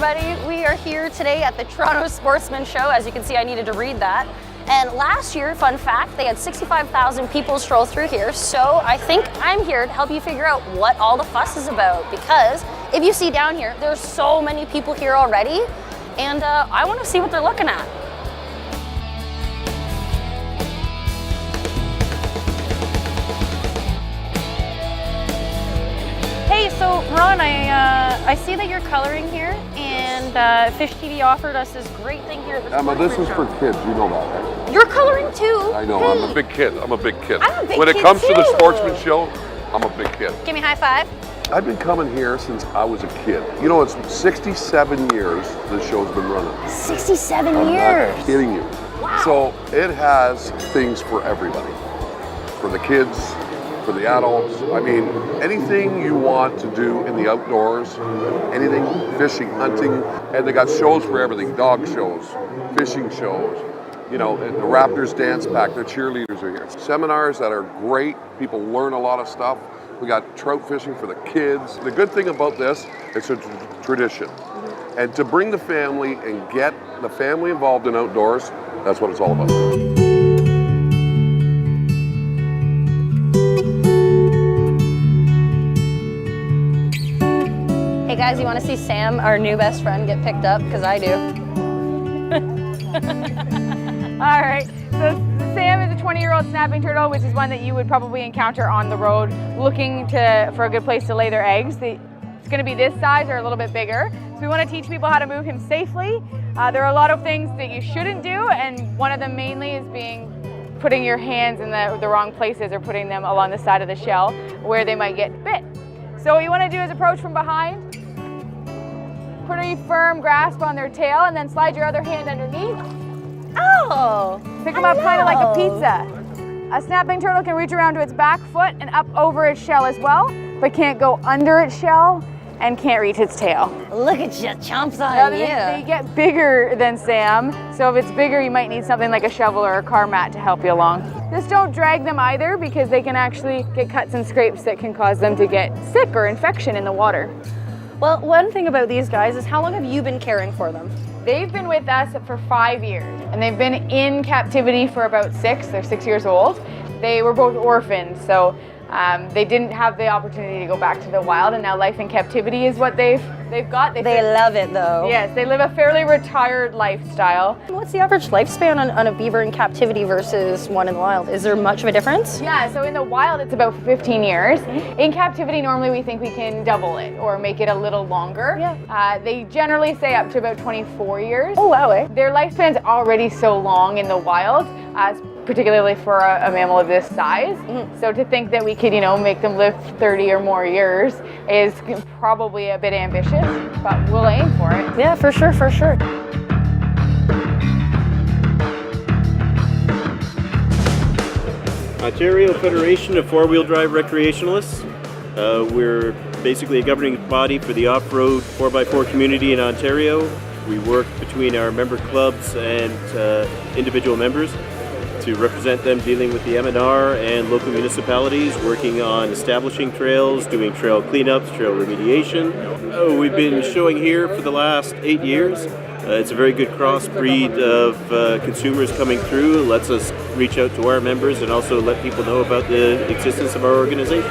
everybody. We are here today at the Toronto Sportsmen Show. As you can see, I needed to read that. And last year, fun fact, they had 65,000 people stroll through here. So I think I'm here to help you figure out what all the fuss is about. Because if you see down here, there's so many people here already. And I want to see what they're looking at. Hey, so Ron, I see that you're coloring here, and Fish TV offered us this great thing here. Emma, this is for kids, you know that, right? You're coloring too? I know, hey. I'm a big kid. I'm a big kid. I'm a big when kid it comes too. to the Sportsman Show, I'm a big kid. Give me a high five. I've been coming here since I was a kid. You know, it's 67 years this show's been running. 67 I'm years? not kidding you. Wow. So it has things for everybody. For the kids, for the adults. I mean, anything you want to do in the outdoors, anything, fishing, hunting, and they got shows for everything, dog shows, fishing shows, you know, the Raptors dance pack, their cheerleaders are here. Seminars that are great, people learn a lot of stuff. We got trout fishing for the kids. The good thing about this, it's a tradition. And to bring the family and get the family involved in outdoors, that's what it's all about. Hey guys, you want to see Sam, our new best friend, get picked up? Because I do. All right, so Sam is a 20-year-old snapping turtle, which is one that you would probably encounter on the road looking for a good place to lay their eggs. It's going to be this size or a little bit bigger. So we want to teach people how to move him safely. There are a lot of things that you shouldn't do, and one of them mainly is putting your hands in the wrong places or putting them along the side of the shell where they might get bit. So what you want to do is approach from behind, put a firm grasp on their tail, and then slide your other hand underneath. Oh! Pick them up kind of like a pizza. A snapping turtle can reach around to its back foot and up over its shell as well, but can't go under its shell and can't reach its tail. Look at you, chomps on you. They get bigger than Sam, so if it's bigger, you might need something like a shovel or a car mat to help you along. Just don't drag them either, because they can actually get cuts and scrapes that can cause them to get sick or infection in the water. Well, one thing about these guys is how long have you been caring for them? They've been with us for 5 years, and they've been in captivity for about 6. They're 6 years old. They were both orphans, so they didn't have the opportunity to go back to the wild, and now life in captivity is what they've got. They love it though. Yes, they live a fairly retired lifestyle. What's the average lifespan on a beaver in captivity versus one in the wild? Is there much of a difference? Yeah, so in the wild it's about 15 years. In captivity normally we think we can double it or make it a little longer. Yeah. They generally say up to about 24 years. Oh wow, eh? Their lifespan's already so long in the wild, particularly for a mammal of this size. So to think that we could, make them live 30 or more years is probably a bit ambitious, but we'll aim for it. Yeah, for sure, for sure. Ontario Federation of Four-Wheel Drive Recreationalists. We're basically a governing body for the off-road 4x4 community in Ontario. We work between our member clubs and individual members to represent them dealing with the M&R and local municipalities, working on establishing trails, doing trail cleanups, trail remediation. We've been showing here for the last 8 years. It's a very good crossbreed of consumers coming through. It lets us reach out to our members and also let people know about the existence of our organization.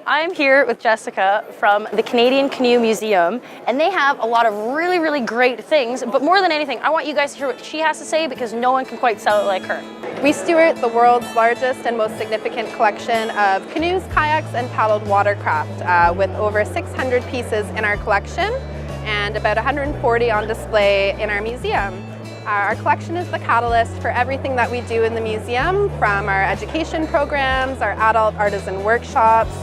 I'm here with Jessica from the Canadian Canoe Museum, and they have a lot of really, really great things, but more than anything, I want you guys to hear what she has to say because no one can quite sell it like her. We steward the world's largest and most significant collection of canoes, kayaks, and paddled watercraft with over 600 pieces in our collection and about 140 on display in our museum. Our collection is the catalyst for everything that we do in the museum, from our education programs, our adult artisan workshops,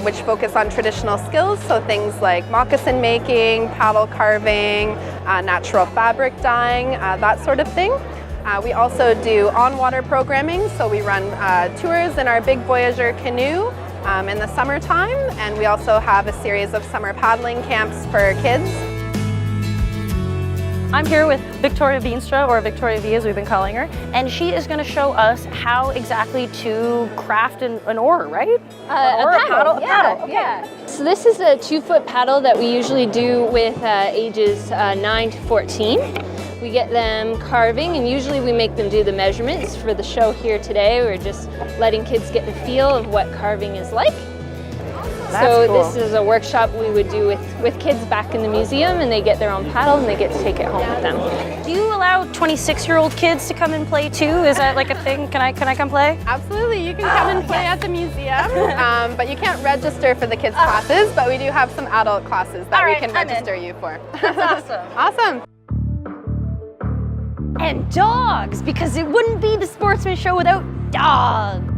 which focus on traditional skills, so things like moccasin making, paddle carving, natural fabric dyeing, that sort of thing. We also do on-water programming, so we run tours in our Big Voyager canoe in the summertime, and we also have a series of summer paddling camps for kids. I'm here with Victoria Veenstra, or Victoria V as we've been calling her, and she is going to show us how exactly to craft an oar, right? A paddle. Okay. Yeah. So this is a 2-foot paddle that we usually do with ages 9 to 14. We get them carving, and usually we make them do the measurements. For the show here today, we're just letting kids get the feel of what carving is like. So cool. This is a workshop we would do with kids back in the museum, and they get their own paddle and they get to take it home with them. Do you allow 26-year-old kids to come and play too? Is that like a thing? Can I come play? Absolutely, you can come and play at the museum, but you can't register for the kids' classes, but we do have some adult classes that we can register you for. That's awesome. Awesome. And dogs, because it wouldn't be the Sportsman Show without dogs.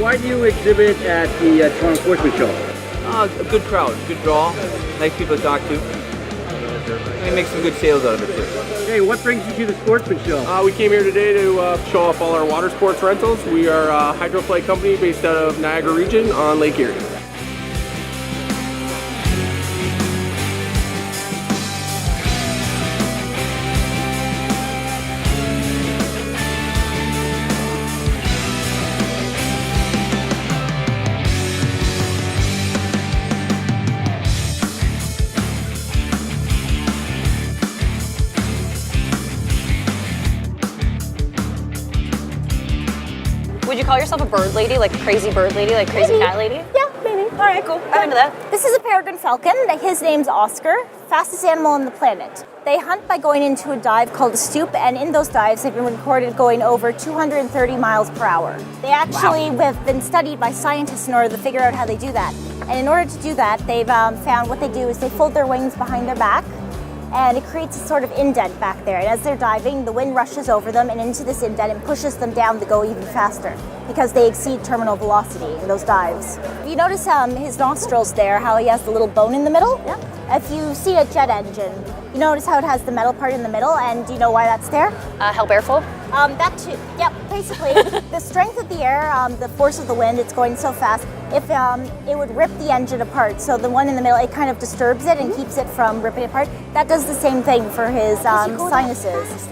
Why do you exhibit at the Toronto Sportsman Show? A good crowd, good draw, nice people to talk to. And we make some good sales out of it too. Hey, what brings you to the Sportsman Show? We came here today to show off all our water sports rentals. We are a hydroflight company based out of Niagara region on Lake Erie. Would you call yourself a bird lady, like a crazy bird lady, like crazy cat lady? Yeah, maybe. All right, cool. I'm into that. This is a peregrine falcon. His name's Oscar, fastest animal on the planet. They hunt by going into a dive called a stoop, and in those dives they've been recorded going over 230 miles per hour. They actually have been studied by scientists in order to figure out how they do that. And in order to do that, they've found what they do is they fold their wings behind their back, and it creates a sort of indent back there. And as they're diving, the wind rushes over them and into this indent and pushes them down to go even faster because they exceed terminal velocity in those dives. You notice his nostrils there, how he has the little bone in the middle? Yeah. If you see a jet engine, you notice how it has the metal part in the middle, and do you know why that's there? Help airflow? That too. Yep, basically, the strength of the air, the force of the wind, it's going so fast, if it would rip the engine apart. So the one in the middle, it kind of disturbs it and keeps it from ripping apart. That does the same thing for his sinuses.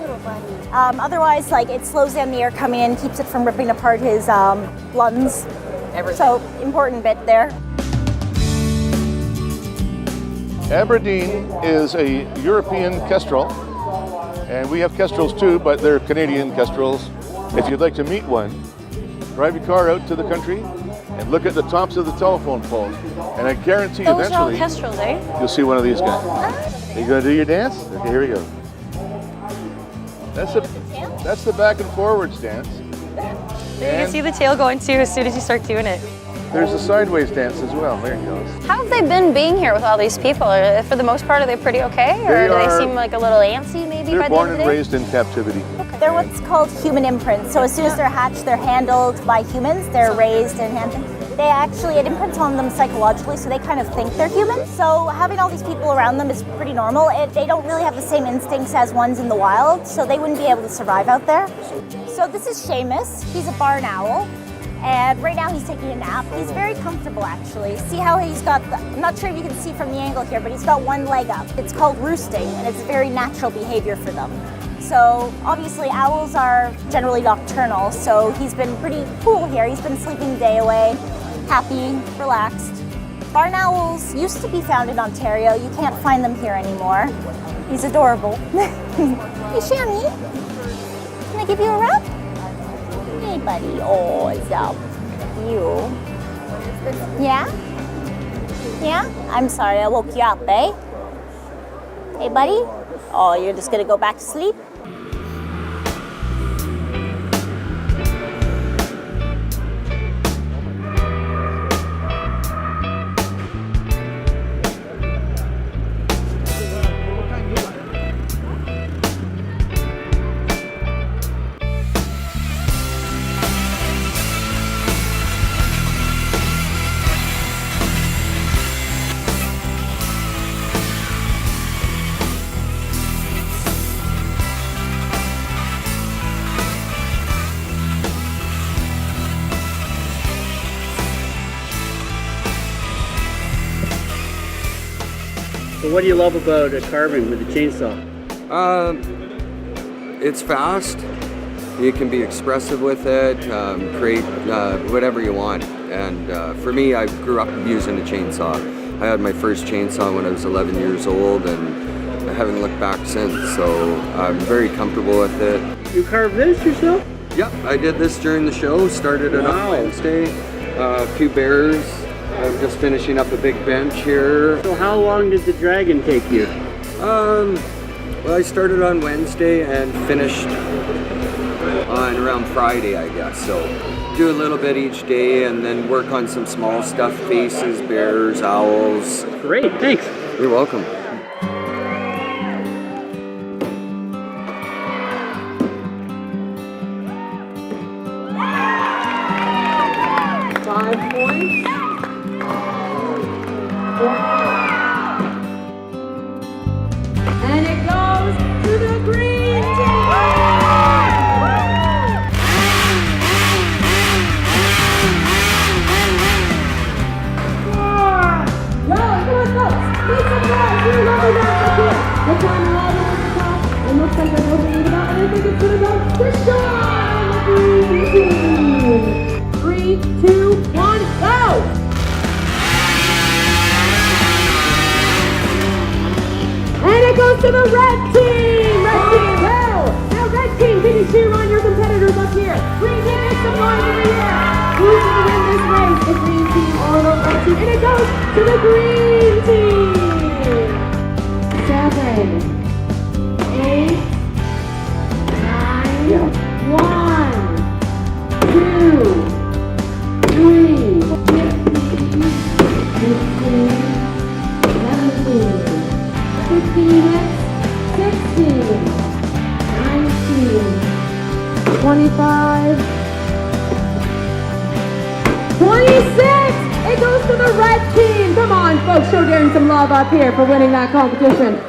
Otherwise, like, it slows down the air coming in, keeps it from ripping apart his lungs. Everything. So, important bit there. Aberdeen is a European kestrel, and we have kestrels too, but they're Canadian kestrels. If you'd like to meet one, drive your car out to the country and look at the tops of the telephone poles, and I guarantee Those are all eventually kestrels, eh? you'll see one of these guys. Are you going to do your dance? Okay, here we go. That's the back and forwards dance. You can see the tail going too as soon as you start doing it. There's a sideways dance as well. There it goes. How have they been being here with all these people? For the most part, are they pretty okay? Or do they seem like a little antsy maybe They're by the born end of and the day? raised in captivity. They're what's called human imprints. So as soon as they're hatched, they're handled by humans. They're raised and handled. It imprints on them psychologically, so they kind of think they're human. So having all these people around them is pretty normal. They don't really have the same instincts as ones in the wild, so they wouldn't be able to survive out there. So this is Seamus. He's a barn owl. And right now he's taking a nap. He's very comfortable, actually. See how he's got, I'm not sure if you can see from the angle here, but he's got one leg up. It's called roosting, and it's very natural behavior for them. So obviously owls are generally nocturnal, so he's been pretty cool here. He's been sleeping the day away, happy, relaxed. Barn owls used to be found in Ontario. You can't find them here anymore. He's adorable. Hey, Shammy, can I give you a rub? Hey, buddy. Oh, what's up? You. Yeah? Yeah? I'm sorry I woke you up, eh? Hey, buddy? Oh, you're just gonna go back to sleep? So what do you love about carving with the chainsaw? It's fast. You can be expressive with it, create whatever you want. And for me, I grew up using a chainsaw. I had my first chainsaw when I was 11 years old, and I haven't looked back since, so I'm very comfortable with it. You carved this yourself? Yep, I did this during the show, started it on Wednesday. A few bears. I'm just finishing up a big bench here. So how long did the dragon take you? Well, I started on Wednesday and finished on around Friday, I guess. So do a little bit each day and then work on some small stuff, faces, bears, owls. Great, thanks. You're welcome. And it goes to the green team! Well, come on, folks. Make some noise. You're lovely guys up here. They're climbing all the way to the top. It looks like they're moving it about, and I think it's going to go to Sean, the green team. 3, 2, 1, go! And it goes to the red team! Red team, go! Now red team, can you cheer on your competitors up here? Green team, make some noise over here! Who's going to win this race? The green team or the red team? And it goes to the green team! 7, 8, 9, 1, 2, 3, 15, 17, 16, 19, 25, 26! It goes to the red team! Come on, folks, show Darren some love up here for winning that competition.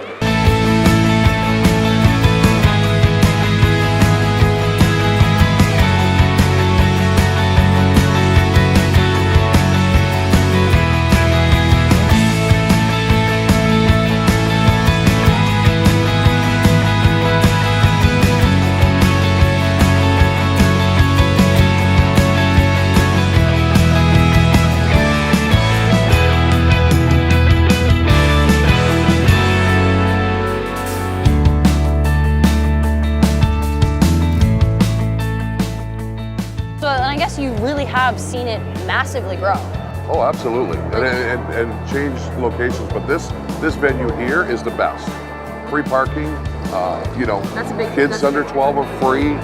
You really have seen it massively grow. Oh, absolutely, and change locations. But this venue here is the best. Free parking. You know, kids under 12 are free.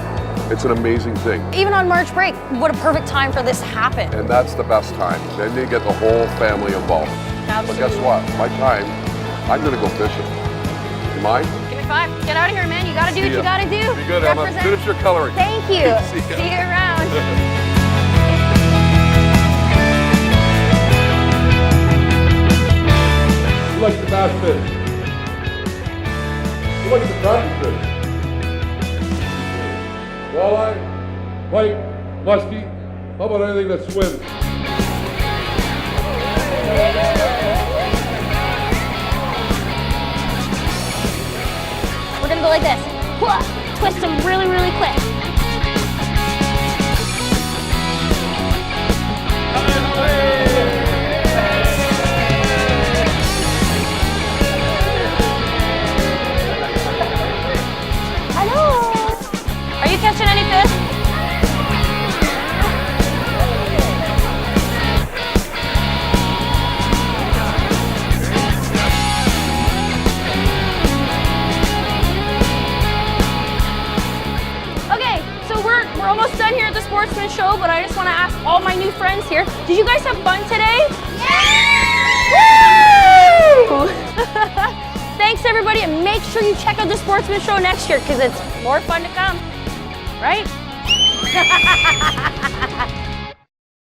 It's an amazing thing. Even on March break, what a perfect time for this to happen. And that's the best time. Then you get the whole family involved. Absolutely. But guess what? My time, I'm gonna go fishing. You mind? Give me 5. Get out of here, man. You gotta do what you gotta do. Be good, Emma. Finish your coloring. Thank you. See you around. Look at the bass fish. Look at the trout fish. Walleye, pike, muskie. How about anything that swims? We're gonna go like this. Twist them really, really quick. Are you catching any fish? Okay, so we're almost done here at the Sportsman Show, but I just want to ask all my new friends here, did you guys have fun today? Yeah! Woo! Thanks everybody, and make sure you check out the Sportsman Show next year because it's more fun to come, right?